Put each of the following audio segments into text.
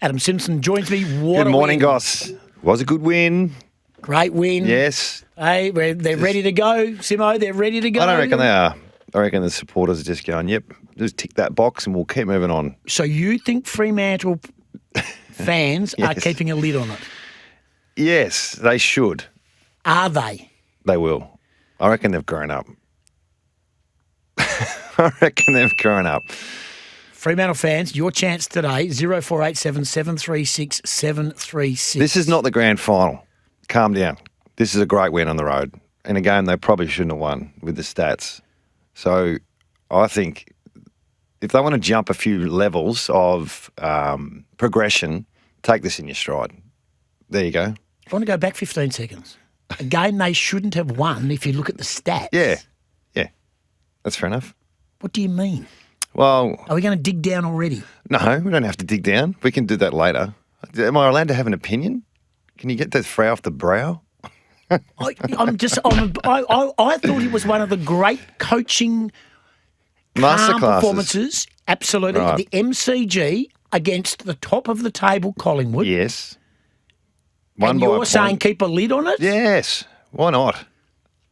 Adam Simpson joins me. Good morning, Goss. Was a good win. Great win. Yes. Hey, they're ready to go, Simmo. They're ready to go. I don't reckon they are. I reckon the supporters are just going, yep, just tick that box and we'll keep moving on. So you think Fremantle fans are Yes. keeping a lid on it? Yes, they should. Are they? They will. I reckon they've grown up. I reckon they've grown up. Fremantle fans, your chance today, 0487 736 736. This is not the grand final. Calm down. This is a great win on the road. In a game they probably shouldn't have won with the stats. So I think if they want to jump a few levels of progression, take this in your stride. There you go. I want to go back 15 seconds. A game they shouldn't have won if you look at the stats. Yeah. That's fair enough. What do you mean? Well, Are we going to dig down already? no, we don't have to dig down. We can do that later. Am I allowed to have an opinion? Can you get that Freo off the brow? I thought it was one of the great coaching calm Masterclasses. performances. Absolutely. Right. The MCG against the top of the table, Collingwood. Yes. And by a you're point. saying keep a lid on it? Yes. Why not?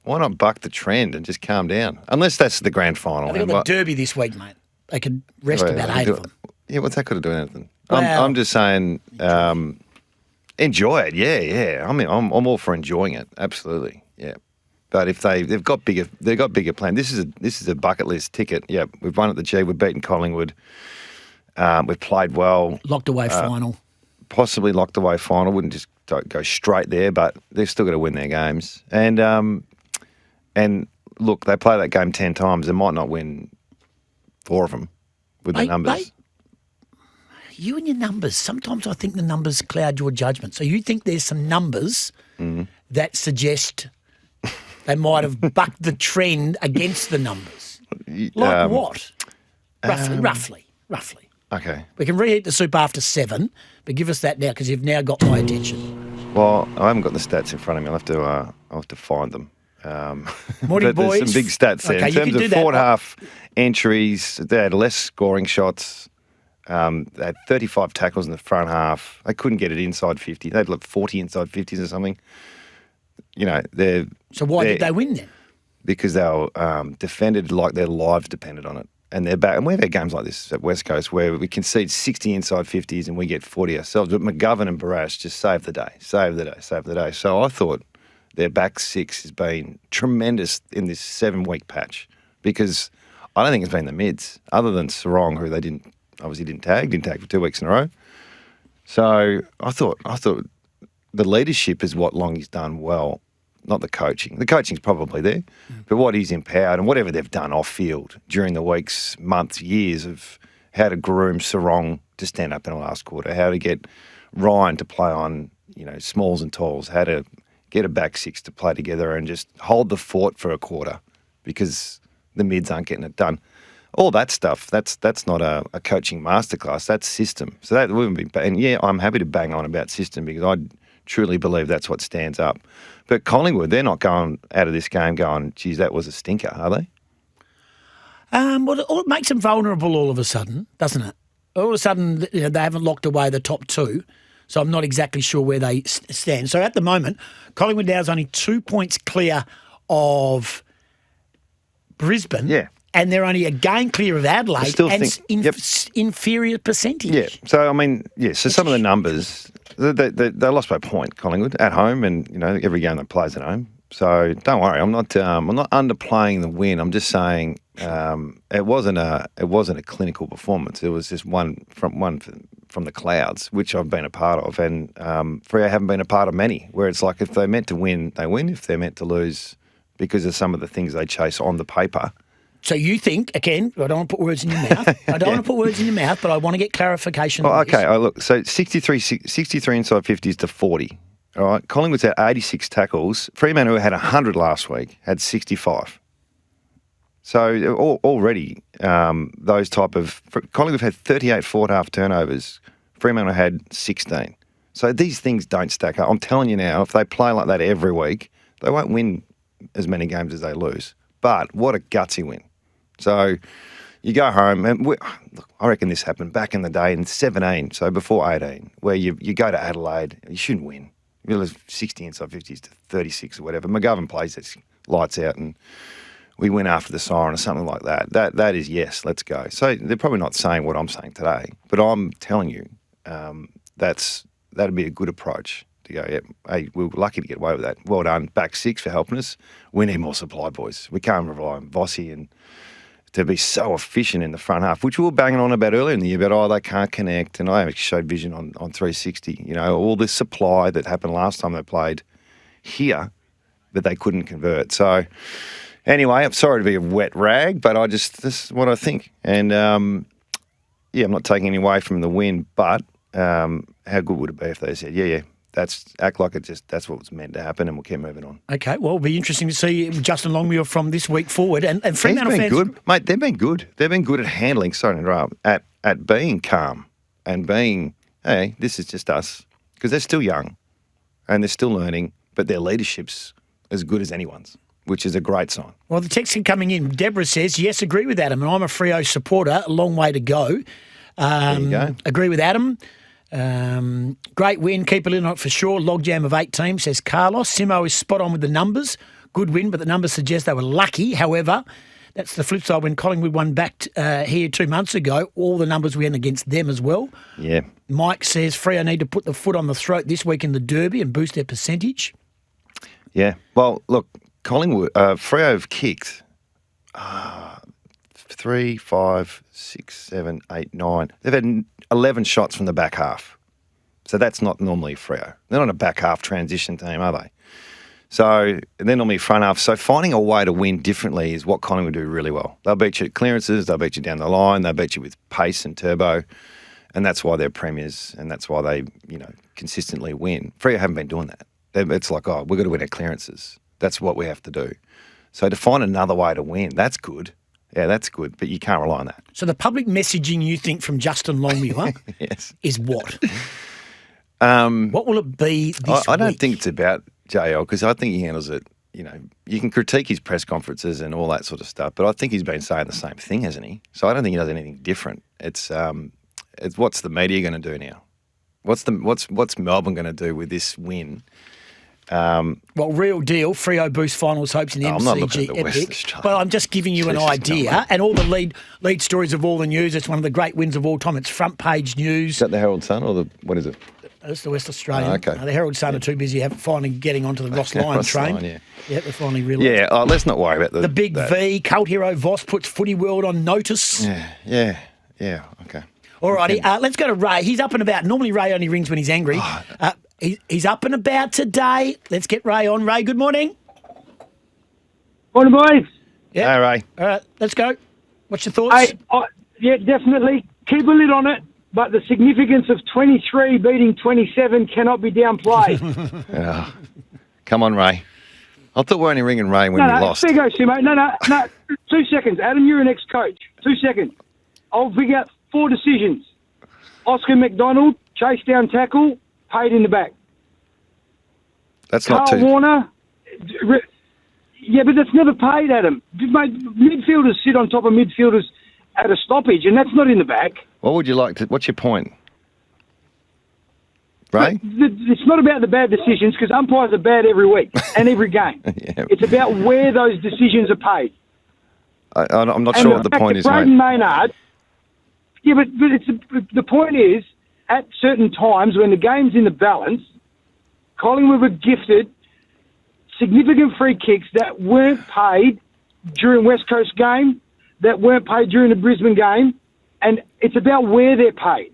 Why not buck the trend and just calm down? Unless that's the grand final. They've got the Derby this week, mate. They could rest about 8 of them. Yeah, what's that got to do with anything? Well, I'm just saying, enjoy it. Yeah. I mean, I'm all for enjoying it. Absolutely. Yeah. But if they've got bigger plans. This is a bucket list ticket. Yeah, we've won at the G. We've beaten Collingwood. We've played well. Locked away final. Possibly locked away final. Wouldn't just go straight there, but they've still got to win their games. And look, they play that game 10 times. They might not win 4 of them with the numbers. You and your numbers. Sometimes I think the numbers cloud your judgment. So you think there's some numbers that suggest they might have bucked the trend against the numbers. Like what? Roughly. Okay. We can reheat the soup after 7, but give us that now because you've now got my attention. Well, I haven't got the stats in front of me. I'll have to find them. Morning, but boys. There's some big stats there. Okay, In you terms can do of that. forward half entries, they had less scoring shots. They had 35 tackles in the front half. They couldn't get it inside 50. They had like 40 inside 50s or something. You know, So why did they win then? because they were defended like their lives depended on it. And they're back. And we've had games like this at West Coast where we concede 60 inside 50s and we get 40 ourselves. But McGovern and Barrash just saved the day. So I thought their back six has been tremendous in this 7-week patch because I don't think it's been the mids, other than Sarong, who they didn't tag for 2 weeks in a row. So I thought the leadership is what Longy's done well, not the coaching. The coaching's probably there, but what he's empowered and whatever they've done off field during the weeks, months, years of how to groom Sarong to stand up in the last quarter, how to get Ryan to play on, smalls and talls, how to get a back six to play together and just hold the fort for a quarter because the mids aren't getting it done. All that stuff, that's not a coaching masterclass, that's system. So that wouldn't be, and yeah, I'm happy to bang on about system because I truly believe that's what stands up. But Collingwood, they're not going out of this game going, geez, that was a stinker, are they? Well, it makes them vulnerable all of a sudden, doesn't it? All of a sudden, they haven't locked away the top 2, so I'm not exactly sure where they stand. So at the moment, Collingwood now is only 2 points clear of Brisbane. Yeah. And they're only a game clear of Adelaide inferior percentage. Yeah. So, I mean, so some of the numbers, they lost by a point, Collingwood, at home, and, every game they play is at home. So don't worry, I'm not underplaying the win. I'm just saying it wasn't a clinical performance. It was just one from the clouds, which I've been a part of, and Freo haven't been a part of many. Where it's like if they're meant to win, they win. If they're meant to lose, because of some of the things they chase on the paper. So you think, again, I don't want to put words in your mouth. I don't want to put words in your mouth, but I want to get clarification on this. Okay, look, so 63 inside 50s to 40. All right, Collingwood's had 86 tackles. Fremantle, who had 100 last week, had 65. So already those type of... Collingwood had 38 forward half turnovers. Fremantle had 16. So these things don't stack up. I'm telling you now, if they play like that every week, they won't win as many games as they lose. But what a gutsy win. So, You go home, and look, I reckon this happened back in the day in 17, so before 18, where you go to Adelaide, you shouldn't win. You lose 60 inside 50s to 36 or whatever. McGovern plays this lights out, and we win after the siren or something like that. That is yes, let's go. So they're probably not saying what I'm saying today, but I'm telling you, that'd be a good approach to go. Yeah, hey, we were lucky to get away with that. Well done, back six for helping us. We need more supply, boys. We can't rely on Vossi and to be so efficient in the front half, which we were banging on about earlier in the year, about, they can't connect. And I actually showed vision on 360. You know, all this supply that happened last time they played here, that they couldn't convert. So anyway, I'm sorry to be a wet rag, but this is what I think. And, I'm not taking any away from the win, but how good would it be if they said, yeah, act like that's what was meant to happen, and we'll keep moving on. Okay, well, it'll be interesting to see Justin Longmuir from this week forward. And Fremantle He's been fans, good, mate. They've been good. They've been good at handling. Sorry to interrupt. At being calm and being, hey, this is just us, because they're still young and they're still learning, but their leadership's as good as anyone's, which is a great sign. Well, the text coming in. Deborah says, yes, agree with Adam, and I'm a Freo supporter. A long way to go. There you go. Agree with Adam. Great win. Keep it in on it for sure. Logjam of 8 teams, says Carlos. Simmo is spot on with the numbers. Good win, but the numbers suggest they were lucky. However, that's the flip side. When Collingwood won back here 2 months ago, all the numbers went against them as well. Yeah. Mike says Freo need to put the foot on the throat this week in the Derby and boost their percentage. Yeah. Well, look, Collingwood, Freo have kicked 3, 5, 6, 7, 8, 9. They've had 11 shots from the back half. So that's not normally Freo. They're not a back half transition team, are they? So they're normally front half. So finding a way to win differently is what Collingwood do really well. They'll beat you at clearances, they'll beat you down the line, they'll beat you with pace and turbo. And that's why they're premiers, and that's why they, consistently win. Freo haven't been doing that. It's like, we've got to win at clearances. That's what we have to do. So to find another way to win, that's good. Yeah, that's good, but you can't rely on that. So the public messaging you think from Justin Longmuir yes. is what? What will it be this week? I don't think it's about JL, because I think he handles it, you can critique his press conferences and all that sort of stuff, but I think he's been saying the same thing, hasn't he? So I don't think he does anything different. It's what's the media going to do now? What's Melbourne going to do with this win? Well, real deal. Freo boost finals hopes in MCG I'm not looking at the Western epic. Australia. But I'm just giving you an idea, and all the lead stories of all the news. It's one of the great wins of all time. It's front page news. Is that the Herald Sun or what is it? It's the West Australian. Oh, okay. The Herald Sun are too busy finally getting onto the Ross Lyon train. Lyon, yeah. Yeah, they finally realised. Yeah, let's not worry about the big that. V. Cult hero Voss puts footy world on notice. Yeah, okay. All righty, let's go to Ray. He's up and about. Normally Ray only rings when he's angry. He's up and about today. Let's get Ray on. Ray, good morning. Morning, boys. Yeah. Hey, Ray. All right, let's go. What's your thoughts? Yeah, definitely. Keep a lid on it, but the significance of 23 beating 27 cannot be downplayed. Come on, Ray. I thought we were only ringing Ray when we lost. There you go, Simmo. No. 2 seconds. Adam, you're an ex-coach. 2 seconds. I'll pick out 4 decisions. Oscar McDonald, chase down tackle, paid in the back. That's not Carl too... Warner, yeah, but that's never paid, Adam. Mate, midfielders sit on top of midfielders at a stoppage, and that's not in the back. What would you like to... What's your point? Ray? It's not about the bad decisions, because umpires are bad every week and every game. Yeah. It's about where those decisions are paid. I'm not sure what the point is, Braden mate. Maynard... Yeah, but the point is, at certain times when the game's in the balance, Collingwood were gifted significant free kicks that weren't paid during West Coast game, that weren't paid during the Brisbane game, and it's about where they're paid.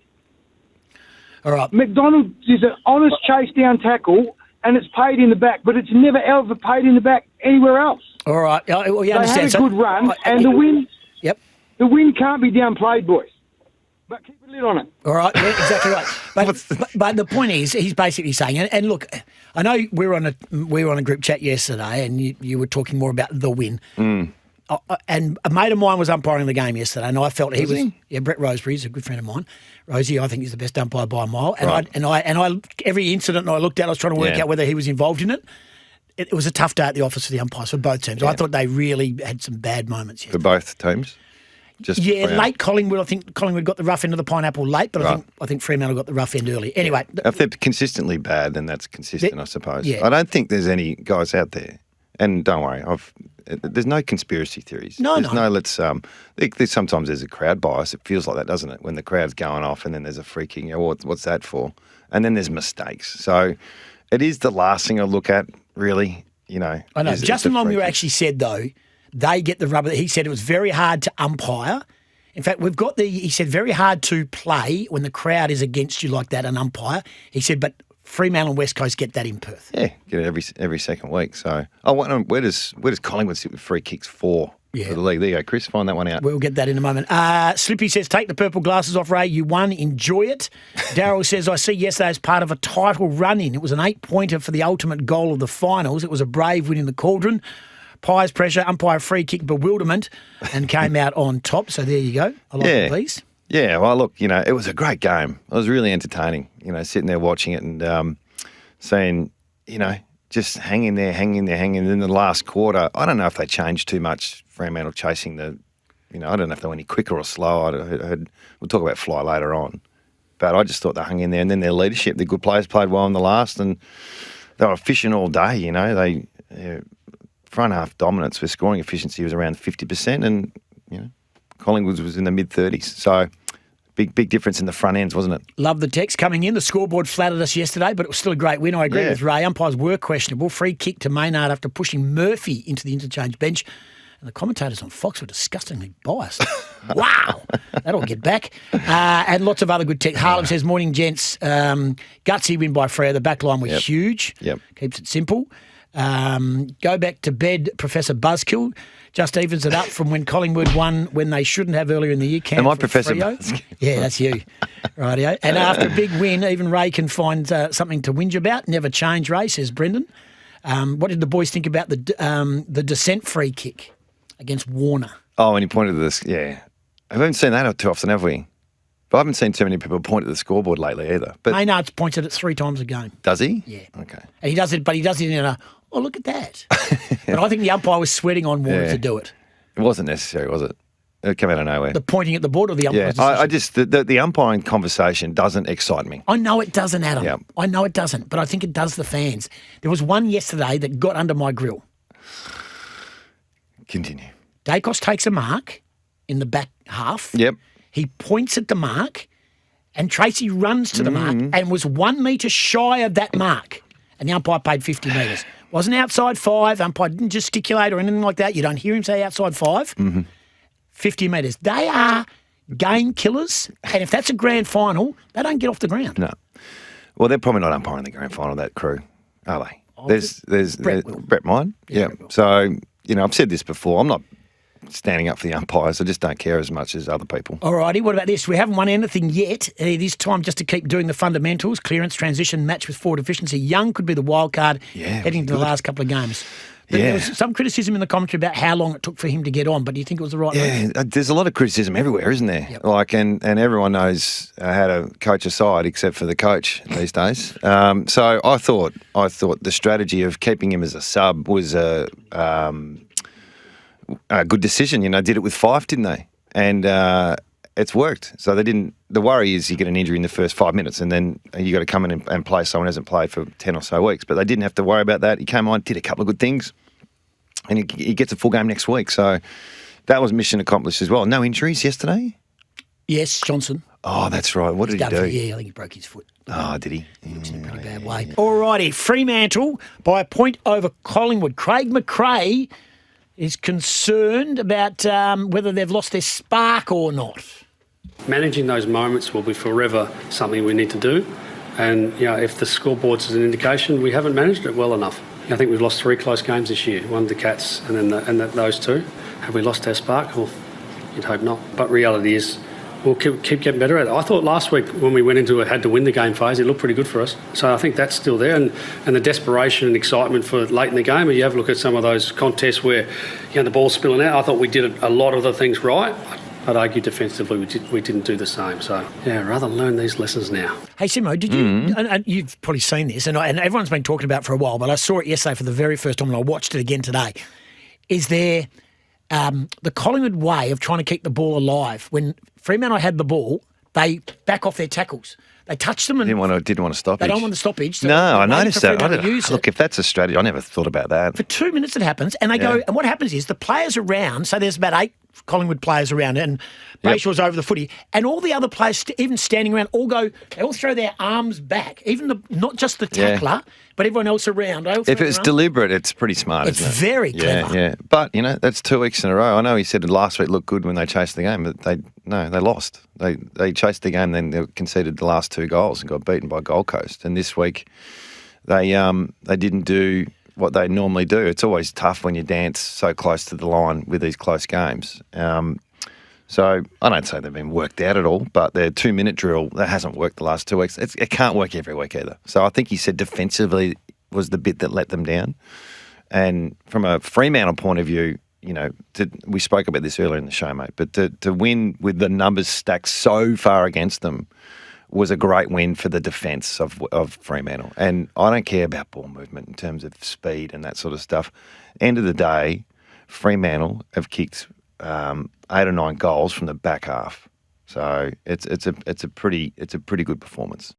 All right. McDonald is an honest chase down tackle, and it's paid in the back, but it's never ever paid in the back anywhere else. All right. Well, you They understand. had a good run, and the win. Yep. The win can't be downplayed, boys. But keep a lid on it. All right, yeah, exactly right. But the point is, he's basically saying, and look, I know we were on a group chat yesterday, and you were talking more about the win. And a mate of mine was umpiring the game yesterday, and I felt he was. Yeah, Brett Roseberry is a good friend of mine. Rosie, I think, is the best umpire by a mile. And Right. I every incident I looked at, I was trying to work out whether he was involved in it. It was a tough day at the office for the umpires for both teams. I thought they really had some bad moments For yesterday. both teams? Just Yeah, Freo. late Collingwood. I think Collingwood got the rough end of the pineapple late, but I think Fremantle got the rough end early. Anyway, If they're consistently bad, then that's consistent, I suppose. yeah. I don't think there's any guys out there, and don't worry, there's no conspiracy theories. No. Sometimes there's a crowd bias. It feels like that, doesn't it? When the crowd's going off, and then there's a free kick. What's that for? And then there's mistakes. So it is the last thing I look at, really. I know. Justin Longmuir actually said, though, they get the rubber. He said it was very hard to umpire. In fact, he said very hard to play when the crowd is against you like that, an umpire. He said, but Fremantle and West Coast get that in Perth. Yeah, get it every second week. So, where does Collingwood sit with free kicks for the league? There you go, Chris. Find that one out. We'll get that in a moment. Slippy says, take the purple glasses off, Ray. You won. Enjoy it. Daryl says, I see yesterday as part of a title run-in. It was an 8-pointer for the ultimate goal of the finals. It was a brave win in the cauldron. Pies pressure, umpire free kick bewilderment, and came out on top. So there you go. I like it, please. Yeah, well, look, it was a great game. It was really entertaining, sitting there watching it and seeing, just hang in there. And in the last quarter, I don't know if they changed too much, Fremantle chasing I don't know if they were any quicker or slower. I heard, we'll talk about Fly later on. But I just thought they hung in there. And then their leadership, the good players played well in the last, and they were efficient all day, They front half dominance with scoring efficiency was around 50%, and, Collingwood was in the mid-30s. So big difference in the front ends, wasn't it? Love the text coming in. The scoreboard flattered us yesterday, but it was still a great win. I agree with Ray. Umpires were questionable. Free kick to Maynard after pushing Murphy into the interchange bench. And the commentators on Fox were disgustingly biased. Wow. That'll get back. And lots of other good text. Harlem says, morning, gents. Gutsy win by Freo. The back line was huge. Yep. Keeps it simple. Go back to bed, Professor Buzzkill. Just evens it up from when Collingwood won when they shouldn't have earlier in the year. Am I Professor Buzzkill? Yeah, that's you. Rightio. And after a big win, even Ray can find something to whinge about. Never change, Ray, says Brendan. What did the boys think about the descent free kick against Warner? Oh, and he pointed to this, I haven't seen that too often, have we? But I haven't seen too many people point at the scoreboard lately either. But Maynard's pointed it 3 times a game. Does he? Yeah. Okay. And he does it in a, look at that. But I think the umpire was sweating on Warner to do it. It wasn't necessary, was it? It came out of nowhere. The pointing at the board or the umpire's decision? I just, the umpiring conversation doesn't excite me. I know it doesn't, Adam. Yep. I know it doesn't, but I think it does the fans. There was one yesterday that got under my grill. Continue. Dacos takes a mark in the back half. Yep. He points at the mark, and Tracy runs to the mark and was 1 metre shy of that mark. And the umpire paid 50 metres. Wasn't outside 5. Umpire didn't gesticulate or anything like that. You don't hear him say outside 5. 50 metres. They are game killers. And if that's a grand final, they don't get off the ground. No. Well, they're probably not umpiring the grand final, that crew, are they? There's Brett Mine. Yeah. So, I've said this before. I'm not standing up for the umpires. I just don't care as much as other people. All righty, what about this? We haven't won anything yet. It is time just to keep doing the fundamentals, clearance, transition, match with forward efficiency. Young could be the wild card heading into the last couple of games. But there was some criticism in the commentary about how long it took for him to get on, but do you think it was the right move? Yeah, there's a lot of criticism everywhere, isn't there? Yep. And everyone knows how to coach a side except for the coach these days. So I thought the strategy of keeping him as a sub was a good decision. Did it with Fife, didn't they? And it's worked. So they didn't. The worry is you get an injury in the first 5 minutes, and then you got to come in and play someone who hasn't played for 10 or so weeks. But they didn't have to worry about that. He came on, did a couple of good things, and he gets a full game next week. So that was mission accomplished as well. No injuries yesterday? Yes, Johnson. Oh, that's right. What did he do? Yeah, I think he broke his foot. Oh, did he? He looks in a pretty bad way. All righty, Fremantle by a point over Collingwood. Craig McRae is concerned about whether they've lost their spark or not. Managing those moments will be forever something we need to do. And, if the scoreboard's an indication, we haven't managed it well enough. I think we've lost 3 close games this year, one the Cats and then those 2. Have we lost our spark? Well, you'd hope not. But reality is we'll keep getting better at it. I thought last week when we went into a had to win the game phase, it looked pretty good for us. So I think that's still there. And the desperation and excitement for late in the game, you have a look at some of those contests where the ball's spilling out. I thought we did a lot of the things right. I'd argue defensively we didn't do the same. So, rather learn these lessons now. Hey, Simmo, did you, and you've probably seen this, and everyone's been talking about it for a while, but I saw it yesterday for the very first time and I watched it again today. Is there the Collingwood way of trying to keep the ball alive. When Fremantle had the ball, they back off their tackles. They touched them and Didn't want to stop. they don't want the stoppage. So No, I they're waiting noticed for that. Fremantle to use Look, it. if that's a strategy, I never thought about that. For 2 minutes it happens, and they go, and what happens is the players around, so there's about 8 Collingwood players around, and Brayshaw's over the footy, and all the other players, even standing around, they all throw their arms back, even not just the tackler, but everyone else around. If it's deliberate, it's pretty smart, it's isn't it? very clever. Yeah. But, that's 2 weeks in a row. I know he said last week looked good when they chased the game, but they lost. They chased the game, then they conceded the last 2 goals and got beaten by Gold Coast. And this week, they didn't do what they normally do. It's always tough when you dance so close to the line with these close games. So I don't say they've been worked out at all, but their 2-minute drill, that hasn't worked the last 2 weeks. It can't work every week either. So I think he said defensively was the bit that let them down. And from a Fremantle point of view, we spoke about this earlier in the show, mate, but to win with the numbers stacked so far against them was a great win for the defence of Fremantle. And I don't care about ball movement in terms of speed and that sort of stuff. End of the day, Fremantle have kicked 8 or 9 goals from the back half. So it's a pretty good performance.